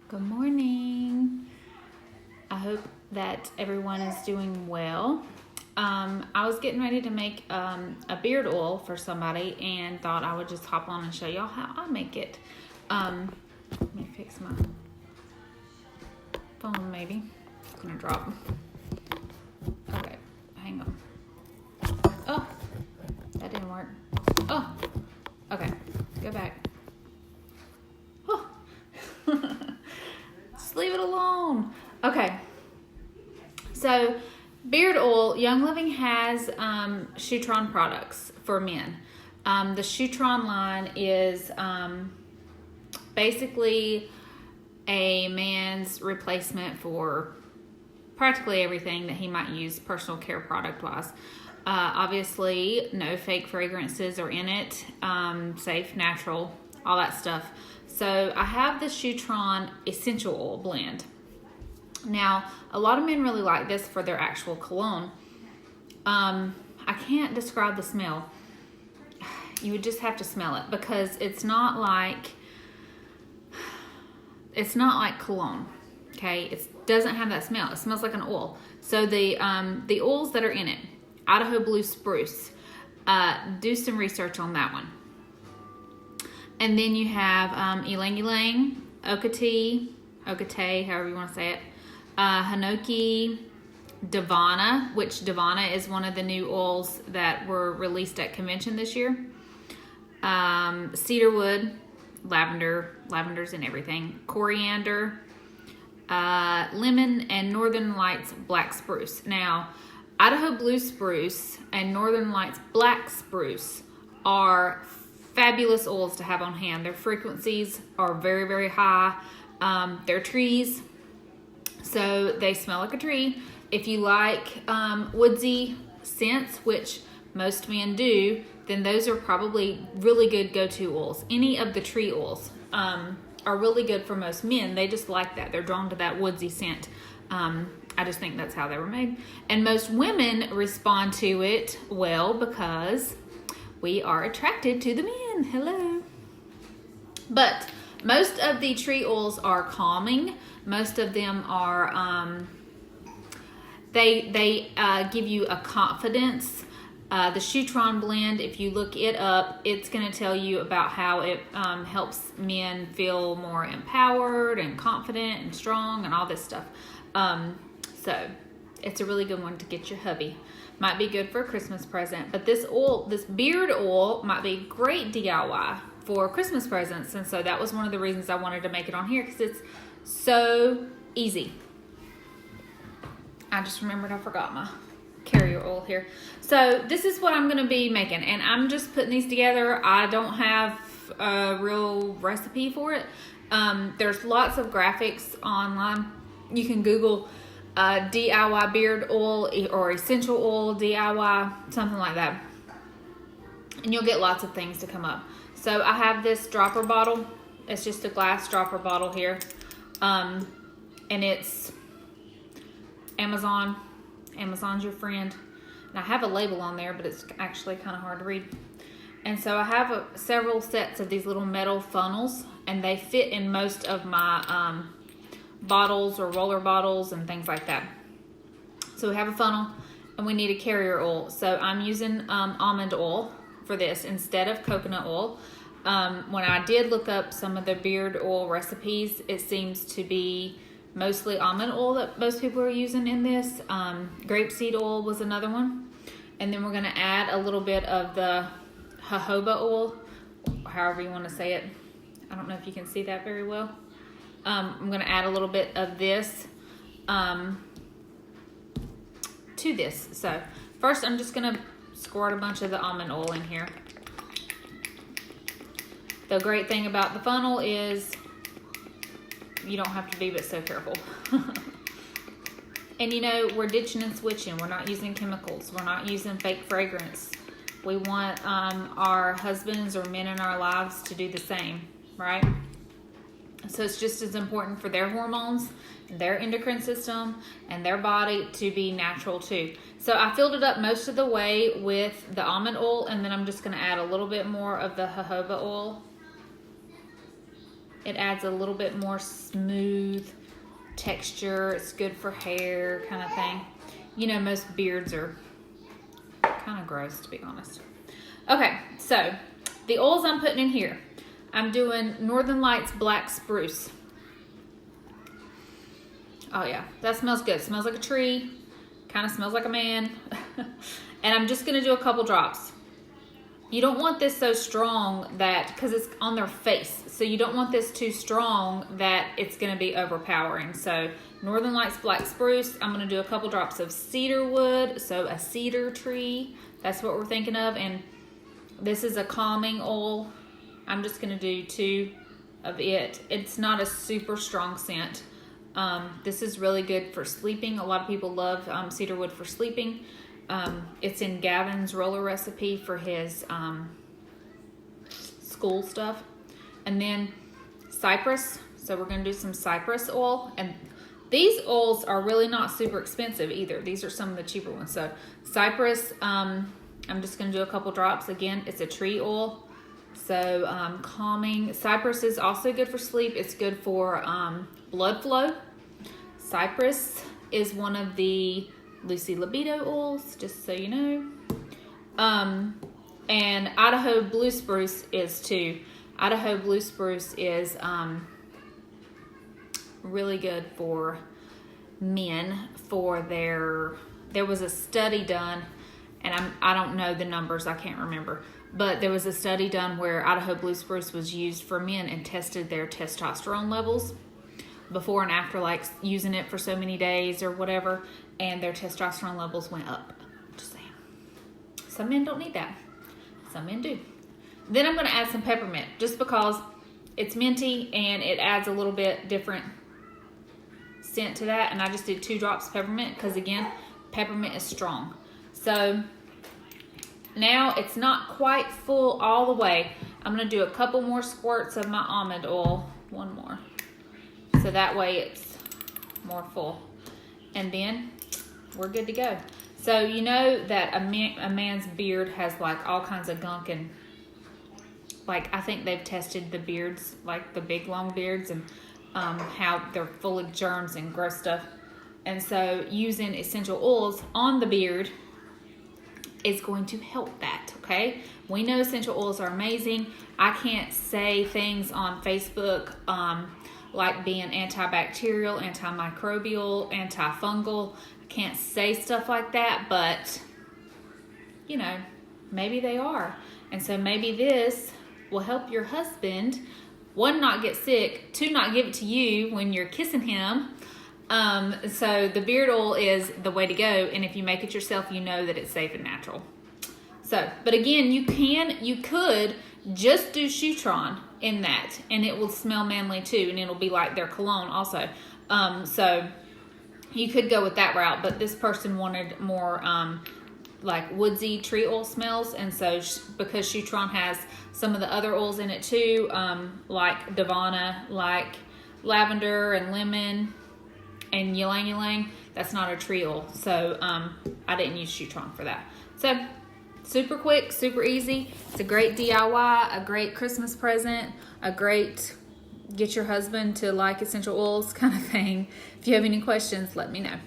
Good morning. I hope that everyone is doing well. I was getting ready to make a beard oil for somebody and thought I would just hop on and show y'all how I make it. Let me fix my phone maybe. It's gonna drop. Okay, hang on. Oh, that didn't work. Oh, okay, go back. Oh. Just leave it alone. Okay. So, beard oil, Young Living has Shutron products for men. The Shutron line is basically a man's replacement for practically everything that he might use personal care product wise. Obviously, no fake fragrances are in it. Safe, natural, all that stuff. So I have the Shutron Essential Oil blend. Now, a lot of men really like this for their actual cologne. I can't describe the smell. You would just have to smell it because it's not like cologne. Okay, it doesn't have that smell. It smells like an oil. So the oils that are in it, Idaho Blue Spruce. Do some research on that one. And then you have Ylang Ylang, Okate, however you want to say it, Hinoki, Davana, which Davana is one of the new oils that were released at convention this year. Cedarwood, lavender's in everything, coriander, lemon, and Northern Lights Black Spruce. Now, Idaho Blue Spruce and Northern Lights Black Spruce are fabulous oils to have on hand. Their frequencies are very, very high. They're trees, so they smell like a tree. If you like woodsy scents, which most men do, then those are probably really good go-to oils. Any of the tree oils are really good for most men. They just like that. They're drawn to that woodsy scent. I just think that's how they were made. And most women respond to it well because we are attracted to the men. Hello. But most of the tree oils are calming. Most of them are, they give you a confidence. The Shutron blend, if you look it up, it's going to tell you about how it helps men feel more empowered and confident and strong and all this stuff. So it's a really good one to get your hubby. Might be good for a Christmas present. But this beard oil might be great DIY for Christmas presents. And so that was one of the reasons I wanted to make it on here because it's so easy. I just remembered I forgot my carrier oil here. So this is what I'm going to be making. And I'm just putting these together. I don't have a real recipe for it. There's lots of graphics online. You can Google DIY beard oil or essential oil DIY, something like that. And you'll get lots of things to come up. So I have this dropper bottle. It's just a glass dropper bottle here. And it's Amazon. Amazon's your friend. And I have a label on there, but it's actually kind of hard to read. And so I have several sets of these little metal funnels, and they fit in most of my bottles or roller bottles and things like that. So we have a funnel and we need a carrier oil. So I'm using almond oil for this instead of coconut oil. When I did look up some of the beard oil recipes, it seems to be mostly almond oil that most people are using in this. Grapeseed oil was another one. And then we're going to add a little bit of the jojoba oil, however you want to say it. I don't know if you can see that very well. I'm going to add a little bit of this to this. So first I'm just going to squirt a bunch of the almond oil in here. The great thing about the funnel is you don't have to be but so careful. And you know, we're ditching and switching. We're not using chemicals. We're not using fake fragrance. We want our husbands or men in our lives to do the same, right? So it's just as important for their hormones, their endocrine system, and their body to be natural too. So I filled it up most of the way with the almond oil, and then I'm just going to add a little bit more of the jojoba oil. It adds a little bit more smooth texture. It's good for hair kind of thing. You know, most beards are kind of gross, to be honest. Okay, so the oils I'm putting in here. I'm doing Northern Lights Black Spruce. Oh yeah, that smells good. It smells like a tree. Kind of smells like a man. And I'm just going to do a couple drops. You don't want this so strong that, because it's on their face, so you don't want this too strong that it's going to be overpowering. So Northern Lights Black Spruce, I'm going to do a couple drops of cedar wood, so a cedar tree. That's what we're thinking of. And this is a calming oil. I'm just going to do 2 of it. It's not a super strong scent. This is really good for sleeping. A lot of people love cedar wood for sleeping. It's in Gavin's roller recipe for his school stuff. And then cypress. So we're going to do some cypress oil. And these oils are really not super expensive either. These are some of the cheaper ones. So cypress, I'm just going to do a couple drops. Again, it's a tree oil. So calming. Cypress is also good for sleep. It's good for blood flow. Cypress is one of the Lucy Libido oils, just so you know. And Idaho Blue Spruce is too. Idaho Blue Spruce is really good for men for there was a study done, and I don't know the numbers, I can't remember, but there was a study done where Idaho Blue Spruce was used for men and tested their testosterone levels before and after, like using it for so many days or whatever, and their testosterone levels went up. Just saying. Some men don't need that. Some men do. Then I'm going to add some peppermint just because it's minty and it adds a little bit different scent to that. And I just did 2 drops of peppermint because, again, peppermint is strong. So now it's not quite full all the way. I'm going to do a couple more squirts of my almond oil. One more. So that way it's more full. And then we're good to go. So you know that a man's beard has like all kinds of gunk, and like I think they've tested the beards, like the big long beards, and how they're full of germs and gross stuff. And so using essential oils on the beard is going to help that, okay? We know essential oils are amazing. I can't say things on Facebook like being antibacterial, antimicrobial, antifungal. I can't say stuff like that, but you know, maybe they are. And so maybe this will help your husband, 1, not get sick, 2, not give it to you when you're kissing him. So the beard oil is the way to go, and if you make it yourself, you know that it's safe and natural. So, but again, you could just do Shutron in that, and it will smell manly too, and it'll be like their cologne also. So you could go with that route, but this person wanted more like woodsy tree oil smells, and so because Shutron has some of the other oils in it too, like Davana, like lavender and lemon and ylang ylang, that's not a tree oil, so I didn't use Shutron for that. So super quick, super easy. It's a great DIY, a great Christmas present, a great get your husband to like essential oils kind of thing. If you have any questions, let me know.